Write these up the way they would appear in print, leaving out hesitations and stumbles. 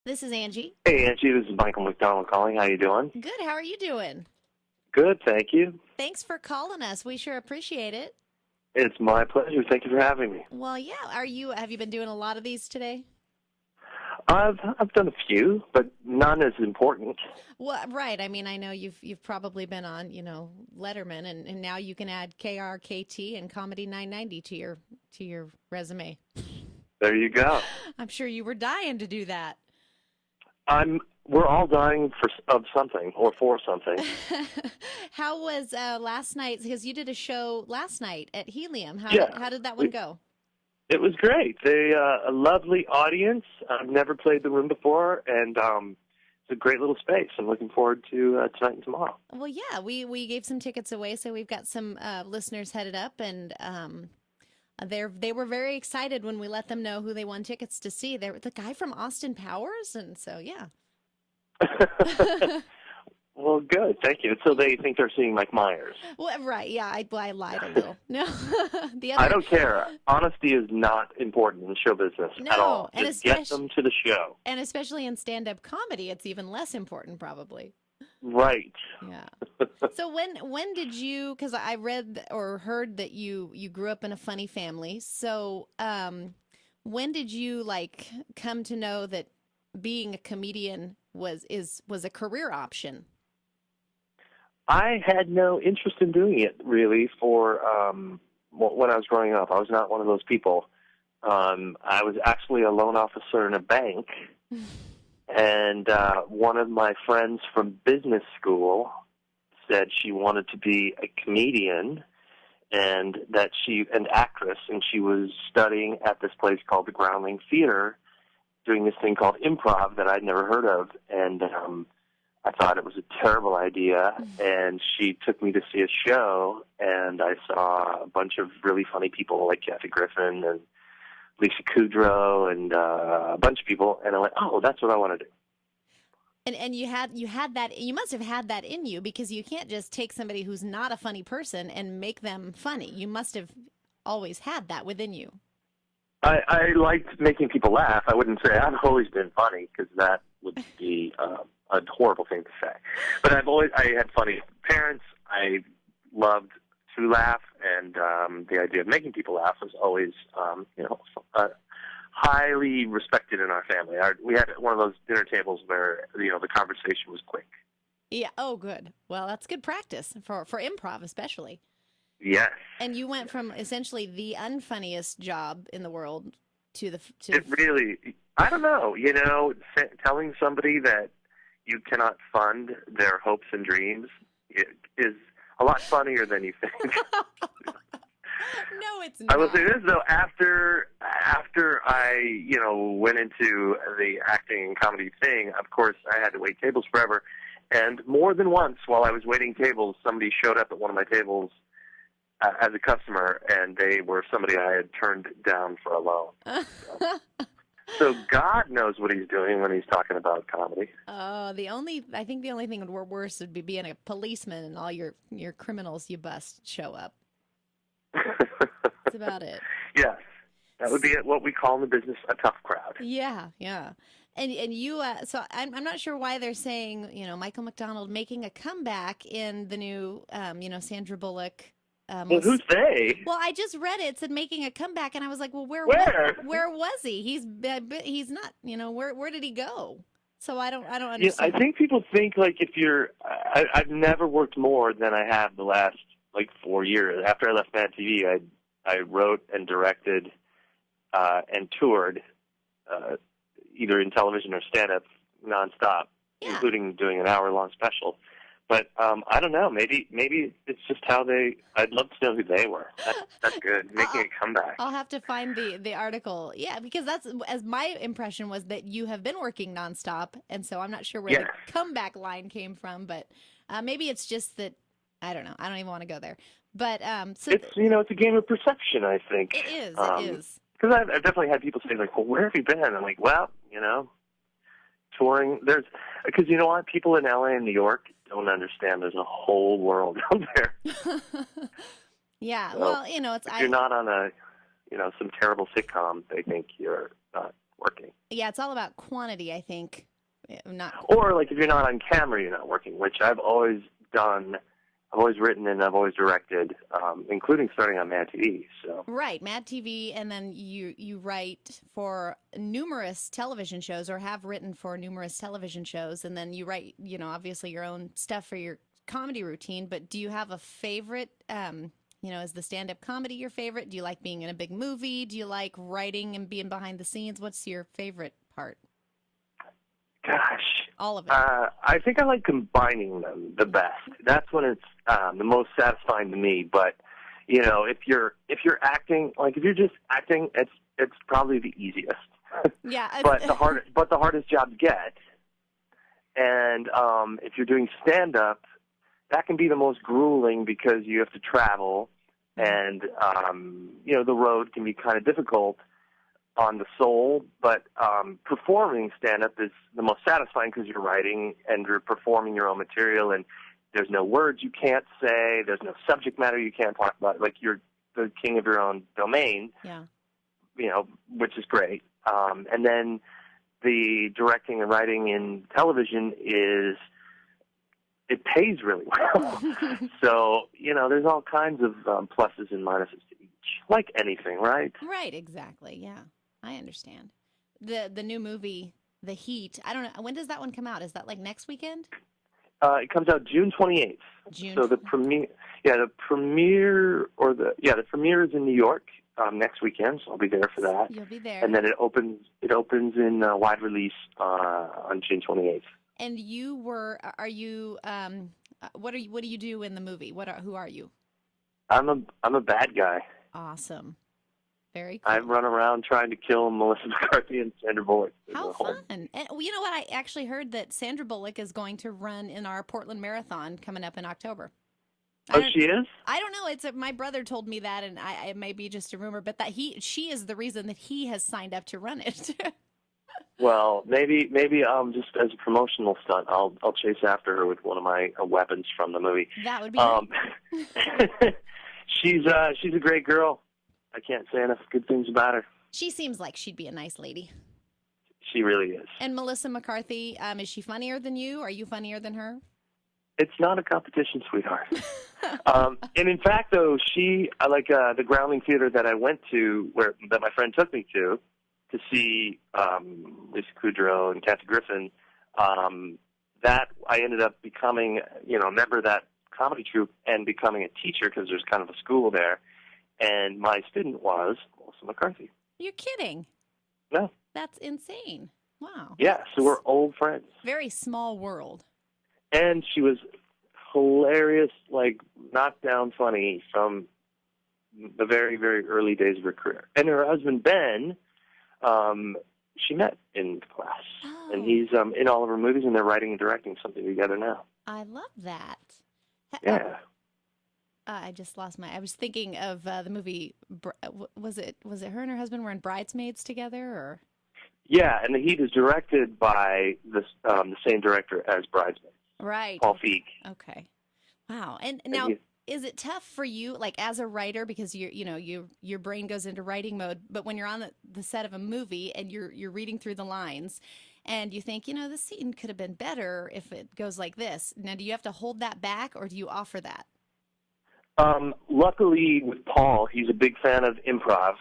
This is Angie. Hey, Angie, this is Michael McDonald calling. How you doing? Good. How are you doing? Good, thank you. Thanks for calling us. We sure appreciate it. It's my pleasure. Thank you for having me. Well, yeah. Have you been doing a lot of these today? I've done a few, but none as important. Well, right. I mean, I know you've probably been on, Letterman, and now you can add KRKT and Comedy 990 to your resume. There you go. I'm sure you were dying to do that. We're all dying of something or for something. How was last night? Because you did a show last night at Helium. How did that one we, go? it was great. A lovely audience. I've never played the room before, and it's a great little space. I'm looking forward to tonight and tomorrow. Well, yeah, we gave some tickets away, so we've got some listeners headed up, and they were very excited when we let them know who they won tickets to see. They were the guy from Austin Powers, and so yeah. Well, good. Thank you. So they think they're seeing Mike Myers. Well, right. Yeah, I lied a little. No, I don't care. Honesty is not important in show business at all. And Just get them to the show. And especially in stand-up comedy, it's even less important, probably. Right. Yeah. So when did you? Because I read or heard that you grew up in a funny family. So when did you come to know that being a comedian was a career option? I had no interest in doing it, really, for when I was growing up. I was not one of those people. I was actually a loan officer in a bank, and one of my friends from business school said she wanted to be a comedian and an actress, and she was studying at this place called the Groundling Theater, doing this thing called improv that I'd never heard of, and I thought it was a terrible idea, and she took me to see a show, and I saw a bunch of really funny people like Kathy Griffin and Lisa Kudrow and a bunch of people, and I went, oh, that's what I want to do. And you had that, you must have had that in you, because you can't just take somebody who's not a funny person and make them funny. You must have always had that within you. I liked making people laugh. I wouldn't say I've always been funny, because that would be a horrible thing to say. But I had funny parents. I loved to laugh, and the idea of making people laugh was always, highly respected in our family. We had one of those dinner tables where, the conversation was quick. Yeah. Oh, good. Well, that's good practice for improv, especially. Yes. And you went from essentially the unfunniest job in the world to It really, I don't know, telling somebody that you cannot fund their hopes and dreams is a lot funnier than you think. No, it's not. I will say this, though, after I, went into the acting and comedy thing, of course, I had to wait tables forever. And more than once while I was waiting tables, somebody showed up at one of my tables as a customer, and they were somebody I had turned down for a loan. So God knows what he's doing when he's talking about comedy. Oh, I think the only thing that were worse would be being a policeman and all your criminals you bust show up. That's about it. Yes. That would be what we call in the business a tough crowd. Yeah, yeah. And you, so I'm not sure why they're saying, Michael McDonald making a comeback in the new, Sandra Bullock. Well, who's they? Well, I just read it. It said making a comeback, and I was like, well, where was he? He's not, where did he go? So I don't understand. Yeah, I think people think I've never worked more than I have the last 4 years. After I left Mad TV, I wrote and directed and toured either in television or stand-up nonstop, including doing an hour-long special. But I don't know. Maybe it's just how I'd love to know who they were. That's good. Making a comeback. I'll have to find the article. Yeah, because that's as my impression was that you have been working nonstop, and so I'm not sure where the comeback line came from. But maybe it's just that I don't know. I don't even want to go there. But so it's it's a game of perception. I think it is. It is. Because I've definitely had people say well, where have you been? I'm like, well, touring. Because you know what, people in LA and New York don't understand. There's a whole world out there. Yeah, so well, if you're not on some terrible sitcom, they think you're not working. Yeah, it's all about quantity, I think. Not Or like if you're not on camera, you're not working, which I've always done. I've always written and I've always directed, including starting on Mad TV. So right, Mad TV, and then you write for numerous television shows, or have written for numerous television shows, and then you write, obviously your own stuff for your comedy routine. But do you have a favorite? Is the stand-up comedy your favorite? Do you like being in a big movie? Do you like writing and being behind the scenes? What's your favorite part? gosh, All of it. I think I like combining them the best. That's when it's the most satisfying to me. But if you're acting, like if you're just acting, it's probably the easiest. Yeah. but the hardest job to get. And if you're doing stand up, that can be the most grueling because you have to travel, and the road can be kind of difficult on the soul. But performing stand up is the most satisfying because you're writing and you're performing your own material, and there's no words you can't say, there's no subject matter you can't talk about. Like, you're the king of your own domain. Yeah. Which is great. And then the directing and writing in television it pays really well. So, there's all kinds of pluses and minuses to each, like anything, right? Right, exactly. Yeah, I understand. The new movie, The Heat, I don't know, when does that one come out? Is that like next weekend? It comes out June 28th. June. So the premiere is in New York next weekend. So I'll be there for that. You'll be there. And then it opens in wide release on June 28th. And are you? What do you do in the movie? Who are you? I'm a bad guy. Awesome. Very cool. I run around trying to kill Melissa McCarthy and Sandra Bullock. How fun. And you know what? I actually heard that Sandra Bullock is going to run in our Portland Marathon coming up in October. Oh, she is? I don't know. My brother told me that, and it may be just a rumor, but that she is the reason that he has signed up to run it. Well, maybe just as a promotional stunt, I'll chase after her with one of my weapons from the movie. That would be great. She's a great girl. I can't say enough good things about her. She seems like she'd be a nice lady. She really is. And Melissa McCarthy, is she funnier than you? Are you funnier than her? It's not a competition, sweetheart. And in fact, though, I like the Groundling Theater that I went to, that my friend took me to see Lisa Kudrow and Kathy Griffin. That I ended up becoming, a member of that comedy troupe and becoming a teacher because there's kind of a school there. And my student was Melissa McCarthy. You're kidding. No. That's insane. Wow. Yeah, so we're old friends. Very small world. And she was hilarious, like knockdown funny from the very, very early days of her career. And her husband, Ben, she met in class. Oh. And he's in all of her movies, and they're writing and directing something together now. I love that. Yeah. I just lost I was thinking of the movie. Was it her and her husband were in Bridesmaids together, or? Yeah, and The Heat is directed by the same director as Bridesmaids. Right. Paul Feig. Okay. Wow. And now, is it tough for you, like as a writer, because your brain goes into writing mode, but when you're on the set of a movie and you're reading through the lines, and you think, this scene could have been better if it goes like this. Now, do you have to hold that back, or do you offer that? Luckily, with Paul, he's a big fan of improv,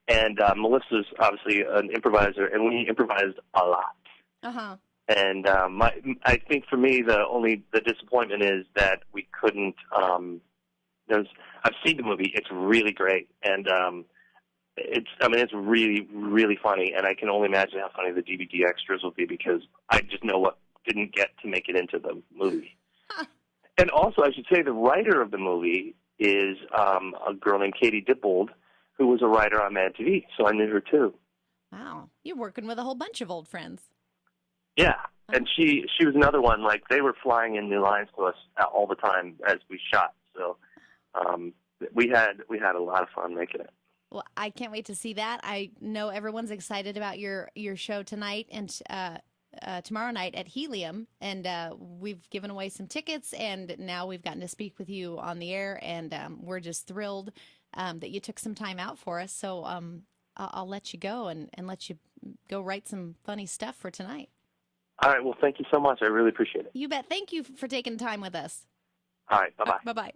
and Melissa's obviously an improviser, and we improvised a lot. Uh-huh. And I think for me, the disappointment is that we couldn't. I've seen the movie; it's really great, and it's really, really funny. And I can only imagine how funny the DVD extras will be because I just know what didn't get to make it into the movie. Huh. And also, I should say, the writer of the movie is a girl named Katie Dippold, who was a writer on Mad TV, so I knew her too. Wow, you're working with a whole bunch of old friends. Yeah, and she was another one. Like, they were flying in new lines to us all the time as we shot. So we had a lot of fun making it. Well, I can't wait to see that. I know everyone's excited about your show tonight and tomorrow night at Helium, and we've given away some tickets, and now we've gotten to speak with you on the air, and we're just thrilled that you took some time out for us. So I'll let you go and let you go write some funny stuff for tonight. All right. Well, thank you so much. I really appreciate it. You bet. Thank you for taking time with us. All right. Bye-bye. Bye-bye.